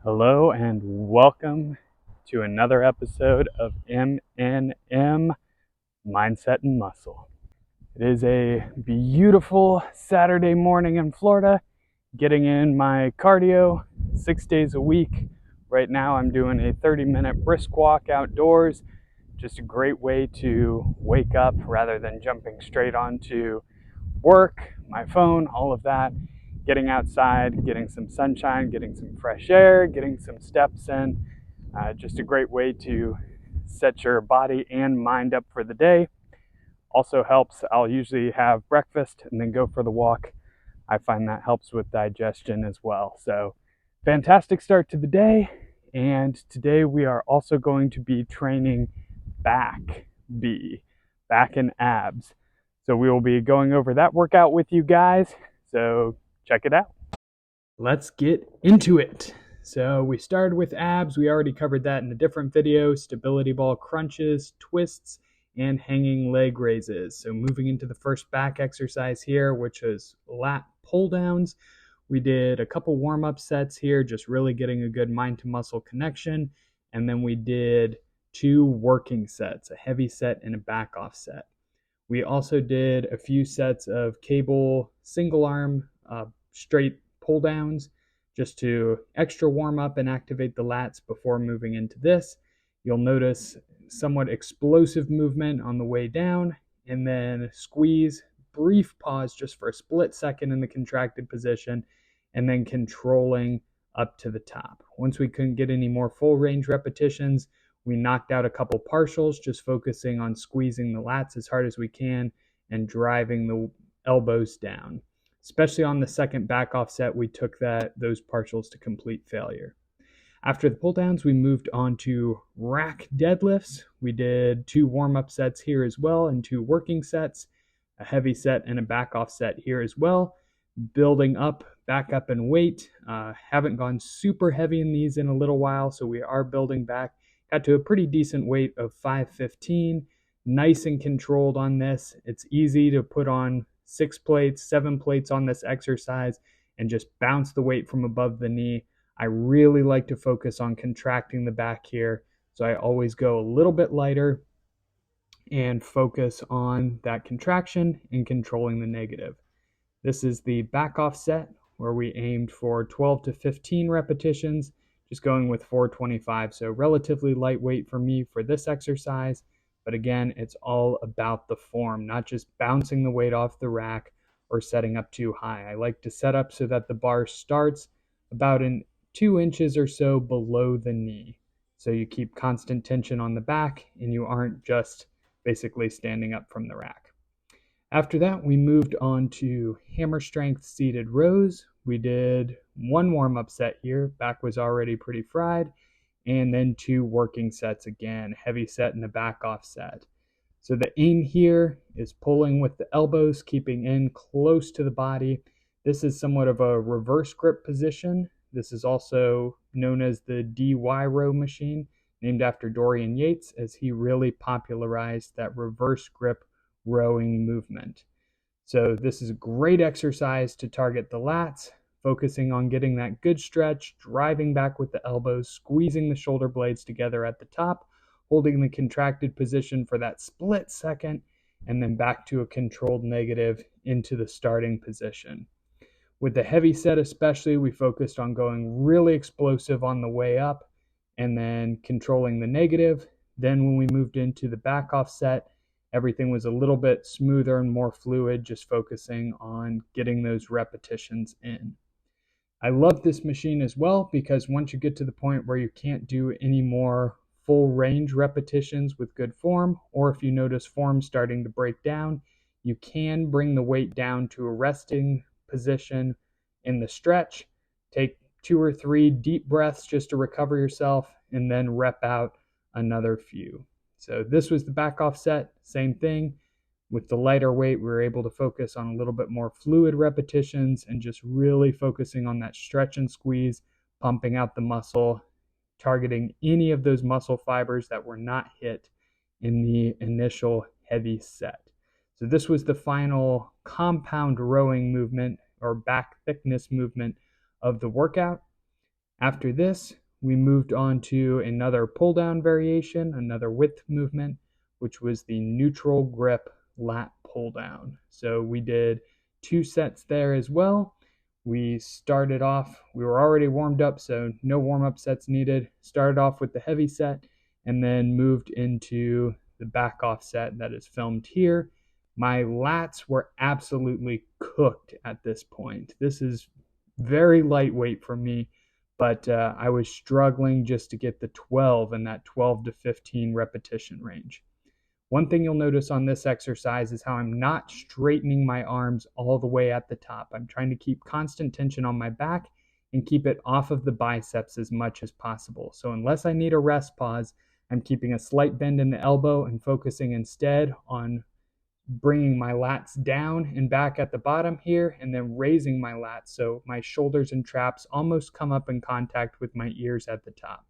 Hello and welcome to another episode of MNM Mindset and Muscle. It is a beautiful Saturday morning in Florida, getting in my cardio 6 days a week. Right now I'm doing a 30-minute brisk walk outdoors, just a great way to wake up rather than jumping straight onto work, my phone, all of that. Getting outside, getting some sunshine, getting some fresh air, getting some steps in. Just a great way to set your body and mind up for the day. Also helps, I'll usually have breakfast and then go for the walk. I find that helps with digestion as well. So, fantastic start to the day. And today we are also going to be training back and abs. So we will be going over that workout with you guys. So check it out. Let's get into it. So we started with abs. We already covered that in a different video. Stability ball crunches, twists, and hanging leg raises. So moving into the first back exercise here, which is lat pull downs. We did a couple warm-up sets here, just really getting a good mind to muscle connection. And then we did 2 working sets, a heavy set and a back off set. We also did a few sets of cable single arm straight pull downs just to extra warm up and activate the lats before moving into this. You'll notice somewhat explosive movement on the way down, and then squeeze, brief pause just for a split second in the contracted position, and then controlling up to the top. Once we couldn't get any more full range repetitions, we knocked out a couple partials, just focusing on squeezing the lats as hard as we can and driving the elbows down. Especially on the second back off set, we took those partials to complete failure. After the pull downs, we moved on to rack deadlifts. We did 2 warm-up sets here as well and 2 working sets, a heavy set and a back off set here as well. Building up, back up in weight. Haven't gone super heavy in these in a little while, so we are building back. Got to a pretty decent weight of 515. Nice and controlled on this. It's easy to put on 6 plates, 7 plates on this exercise and just bounce the weight from above the knee. I really like to focus on contracting the back here, so I always go a little bit lighter and focus on that contraction and controlling the negative. This is the back off set where we aimed for 12 to 15 repetitions, just going with 425. So relatively lightweight for me for this exercise. But again, it's all about the form, not just bouncing the weight off the rack or setting up too high. I like to set up so that the bar starts about 2 inches or so below the knee. So you keep constant tension on the back and you aren't just basically standing up from the rack. After that, we moved on to hammer strength seated rows. We did 1 warm-up set here. Back was already pretty fried. And then 2 working sets again, heavy set and a back off set. So the aim here is pulling with the elbows, keeping in close to the body. This is somewhat of a reverse grip position. This is also known as the DY row machine, named after Dorian Yates, as he really popularized that reverse grip rowing movement. So this is a great exercise to target the lats, focusing on getting that good stretch, driving back with the elbows, squeezing the shoulder blades together at the top, holding the contracted position for that split second, and then back to a controlled negative into the starting position. With the heavy set especially, we focused on going really explosive on the way up and then controlling the negative. Then when we moved into the back off set, everything was a little bit smoother and more fluid, just focusing on getting those repetitions in. I love this machine as well because once you get to the point where you can't do any more full range repetitions with good form, or if you notice form starting to break down, you can bring the weight down to a resting position in the stretch. Take 2 or 3 deep breaths just to recover yourself, and then rep out another few. So this was the back off set, same thing. With the lighter weight, we were able to focus on a little bit more fluid repetitions and just really focusing on that stretch and squeeze, pumping out the muscle, targeting any of those muscle fibers that were not hit in the initial heavy set. So this was the final compound rowing movement or back thickness movement of the workout. After this, we moved on to another pull down variation, another width movement, which was the neutral grip lat pull down. So we did 2 sets there as well. We started off, we were already warmed up, so no warm-up sets needed. Started off with the heavy set and then moved into the back off set that is filmed here. My lats were absolutely cooked at this point. This is very lightweight for me, but I was struggling just to get the 12 in that 12 to 15 repetition range. One thing you'll notice on this exercise is how I'm not straightening my arms all the way at the top. I'm trying to keep constant tension on my back and keep it off of the biceps as much as possible. So unless I need a rest pause, I'm keeping a slight bend in the elbow and focusing instead on bringing my lats down and back at the bottom here, and then raising my lats so my shoulders and traps almost come up in contact with my ears at the top.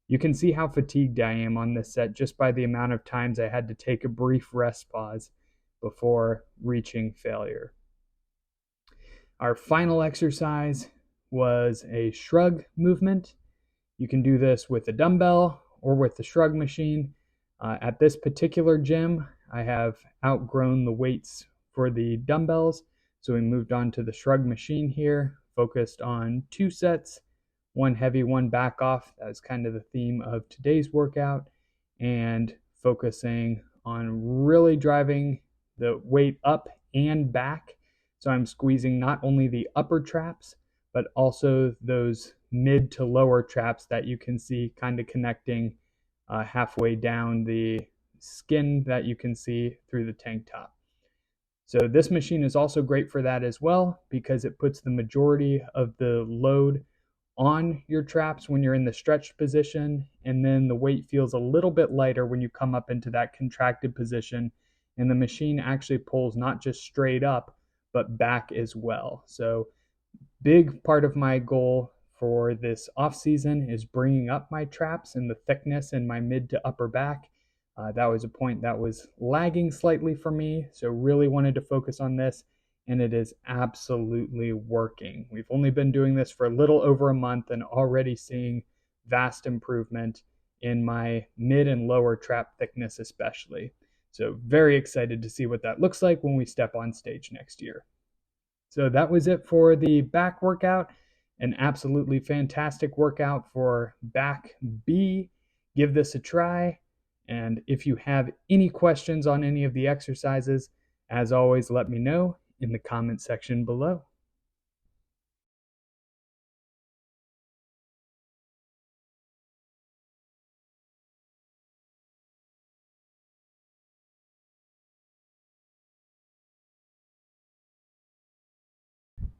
You can see how fatigued I am on this set just by the amount of times I had to take a brief rest pause before reaching failure. Our final exercise was a shrug movement. You can do this with a dumbbell or with the shrug machine. At this particular gym, I have outgrown the weights for the dumbbells, so we moved on to the shrug machine here, focused on 2 sets, 1 heavy, 1 back off. That was kind of the theme of today's workout, and focusing on really driving the weight up and back. So I'm squeezing not only the upper traps, but also those mid to lower traps that you can see kind of connecting halfway down the skin that you can see through the tank top. So this machine is also great for that as well, because it puts the majority of the load on your traps when you're in the stretched position, and then the weight feels a little bit lighter when you come up into that contracted position, and the machine actually pulls not just straight up but back as well. So big part of my goal for this off season is bringing up my traps and the thickness in my mid to upper back. That was a point that was lagging slightly for me, so really wanted to focus on this, and it is absolutely working. We've only been doing this for a little over a month and already seeing vast improvement in my mid and lower trap thickness especially. So very excited to see what that looks like when we step on stage next year. So that was it for the back workout. An absolutely fantastic workout for back B. Give this a try. And if you have any questions on any of the exercises, as always, let me know in the comment section below.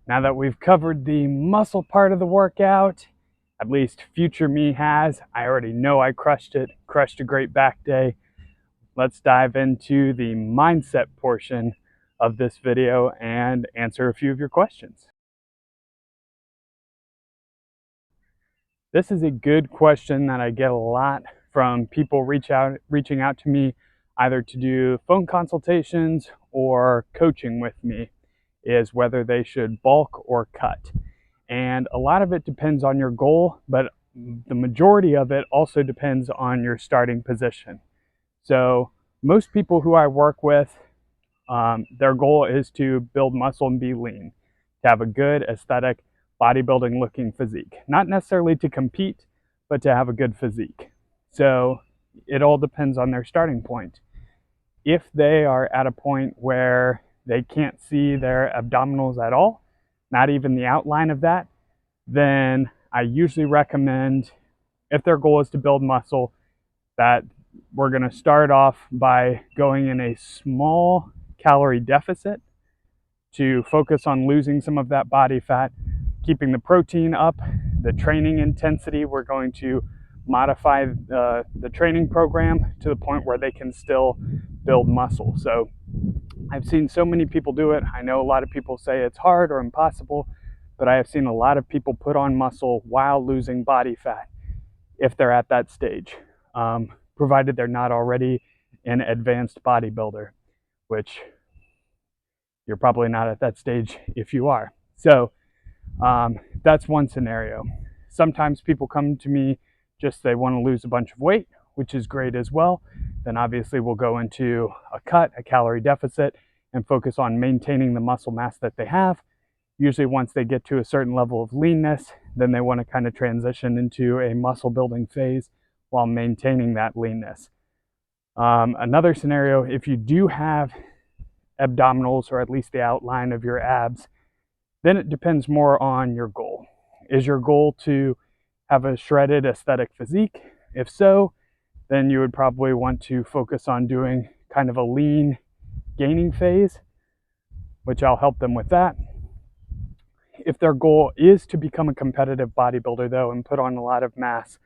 Now that we've covered the muscle part of the workout, at least future me has, I already know I crushed it, crushed a great back day. Let's dive into the mindset portion of this video and answer a few of your questions. This is a good question that I get a lot from people reaching out to me either to do phone consultations or coaching with me, is whether they should bulk or cut. And a lot of it depends on your goal, but the majority of it also depends on your starting position. So most people who I work with, their goal is to build muscle and be lean, to have a good aesthetic bodybuilding looking physique. Not necessarily to compete, but to have a good physique. So it all depends on their starting point. If they are at a point where they can't see their abdominals at all, not even the outline of that, then I usually recommend, if their goal is to build muscle, that we're going to start off by going in a small calorie deficit to focus on losing some of that body fat, keeping the protein up. The training intensity, we're going to modify the training program to the point where they can still build muscle. So I've seen so many people do it. I know a lot of people say it's hard or impossible, but I have seen a lot of people put on muscle while losing body fat if they're at that stage, provided they're not already an advanced bodybuilder, which you're probably not at that stage if you are. So that's one scenario. Sometimes people come to me just they want to lose a bunch of weight, which is great as well. Then obviously we'll go into a cut, a calorie deficit, and focus on maintaining the muscle mass that they have. Usually once they get to a certain level of leanness, then they want to kind of transition into a muscle building phase while maintaining that leanness. Another scenario, if you do have abdominals or at least the outline of your abs, then it depends more on your goal. Is your goal to have a shredded aesthetic physique? If so, then you would probably want to focus on doing kind of a lean gaining phase, which I'll help them with that. If their goal is to become a competitive bodybuilder though and put on a lot of mass,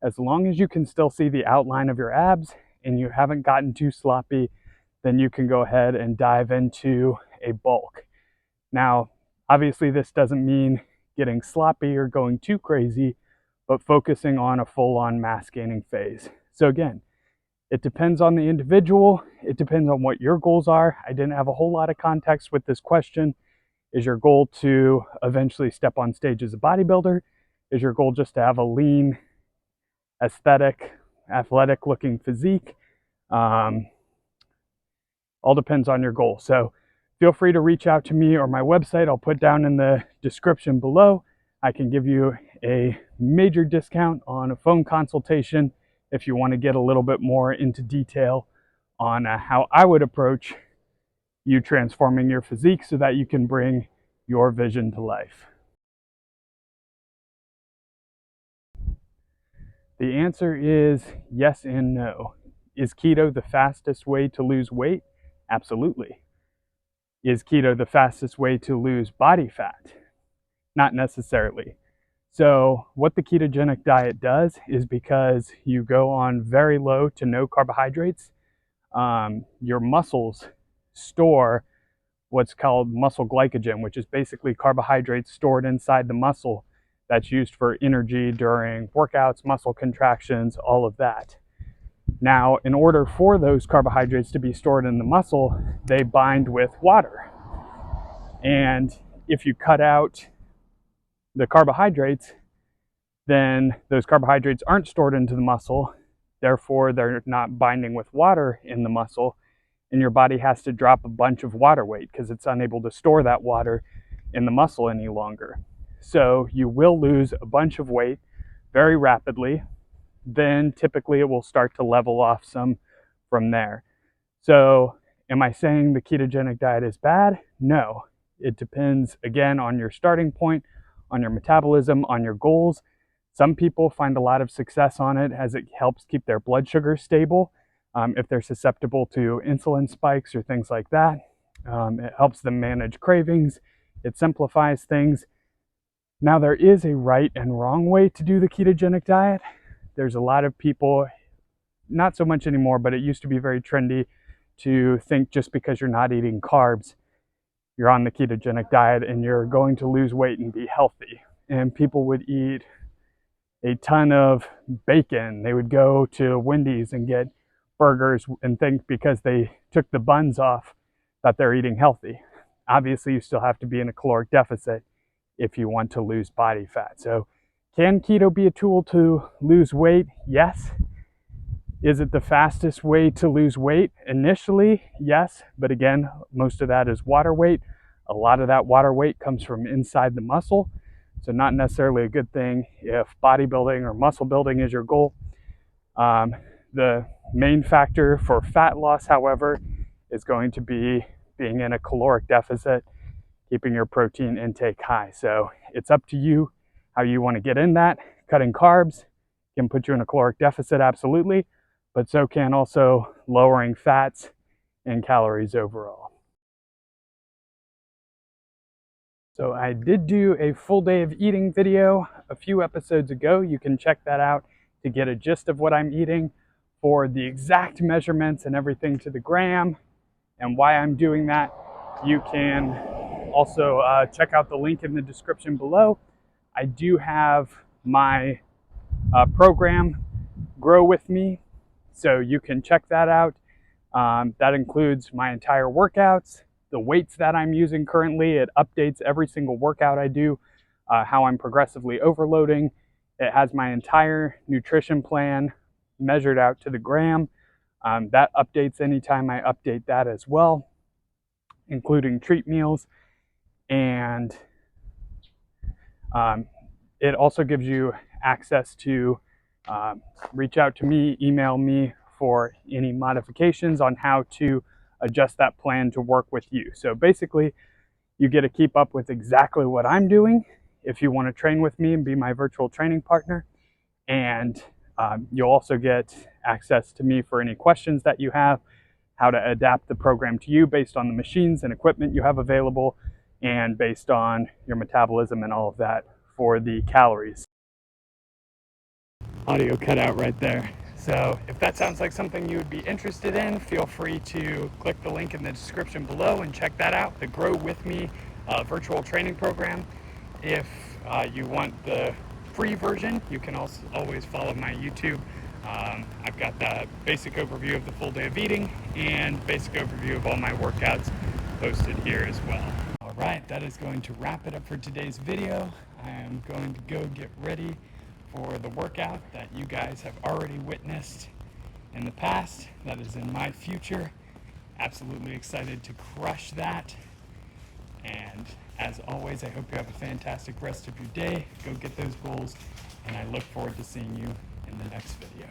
as long as you can still see the outline of your abs and you haven't gotten too sloppy, then you can go ahead and dive into a bulk. Now, obviously this doesn't mean getting sloppy or going too crazy, but focusing on a full-on mass gaining phase. So again, it depends on the individual. It depends on what your goals are. I didn't have a whole lot of context with this question. Is your goal to eventually step on stage as a bodybuilder? Is your goal just to have a lean, aesthetic, athletic looking physique? All depends on your goal. So feel free to reach out to me or my website. I'll put down in the description below. I can give you a major discount on a phone consultation if you want to get a little bit more into detail on how I would approach you transforming your physique so that you can bring your vision to life. The answer is yes and no. Is keto the fastest way to lose weight? Absolutely. Is keto the fastest way to lose body fat? Not necessarily. So what the ketogenic diet does is, because you go on very low to no carbohydrates, your muscles store what's called muscle glycogen, which is basically carbohydrates stored inside the muscle that's used for energy during workouts, muscle contractions, all of that. Now, in order for those carbohydrates to be stored in the muscle, they bind with water. And if you cut out the carbohydrates, then those carbohydrates aren't stored into the muscle. Therefore, they're not binding with water in the muscle, and your body has to drop a bunch of water weight because it's unable to store that water in the muscle any longer. So you will lose a bunch of weight very rapidly. Then typically it will start to level off some from there. So am I saying the ketogenic diet is bad? No. It depends, again, on your starting point, on your metabolism, on your goals. Some people find a lot of success on it as it helps keep their blood sugar stable. If they're susceptible to insulin spikes or things like that, it helps them manage cravings. It simplifies things. Now, there is a right and wrong way to do the ketogenic diet. There's a lot of people, not so much anymore, but it used to be very trendy to think just because you're not eating carbs, you're on the ketogenic diet and you're going to lose weight and be healthy. And people would eat a ton of bacon. They would go to Wendy's and get burgers and think because they took the buns off that they're eating healthy. Obviously, you still have to be in a caloric deficit if you want to lose body fat. So can keto be a tool to lose weight? Yes. Is it the fastest way to lose weight? Initially, yes. But again, most of that is water weight. A lot of that water weight comes from inside the muscle. So not necessarily a good thing if bodybuilding or muscle building is your goal. The main factor for fat loss, however, is going to be being in a caloric deficit, keeping your protein intake high. So it's up to you how you want to get in that. Cutting carbs can put you in a caloric deficit, absolutely, but so can also lowering fats and calories overall. So I did do a full day of eating video a few episodes ago. You can check that out to get a gist of what I'm eating. For the exact measurements and everything to the gram and why I'm doing that, you can also check out the link in the description below. I do have my program, Grow With Me, so you can check that out. That includes my entire workouts, the weights that I'm using currently. It updates every single workout I do, how I'm progressively overloading, It has my entire nutrition plan measured out to the gram. That updates anytime I update that as well, including treat meals. And it also gives you access to reach out to me, email me for any modifications on how to adjust that plan to work with you. So basically, you get to keep up with exactly what I'm doing if you want to train with me and be my virtual training partner. And you'll also get access to me for any questions that you have, how to adapt the program to you based on the machines and equipment you have available, and based on your metabolism and all of that for the calories. Audio cut out right there. So if that sounds like something you would be interested in, feel free to click the link in the description below and check that out, the Grow With Me virtual training program. If you want the free version, you can also always follow my YouTube. I've got the basic overview of the full day of eating and basic overview of all my workouts posted here as well. All right, that is going to wrap it up for today's video. I am going to go get ready for the workout that you guys have already witnessed in the past. That is in my future. Absolutely excited to crush that. And as always, I hope you have a fantastic rest of your day. Go get those goals, and I look forward to seeing you in the next video.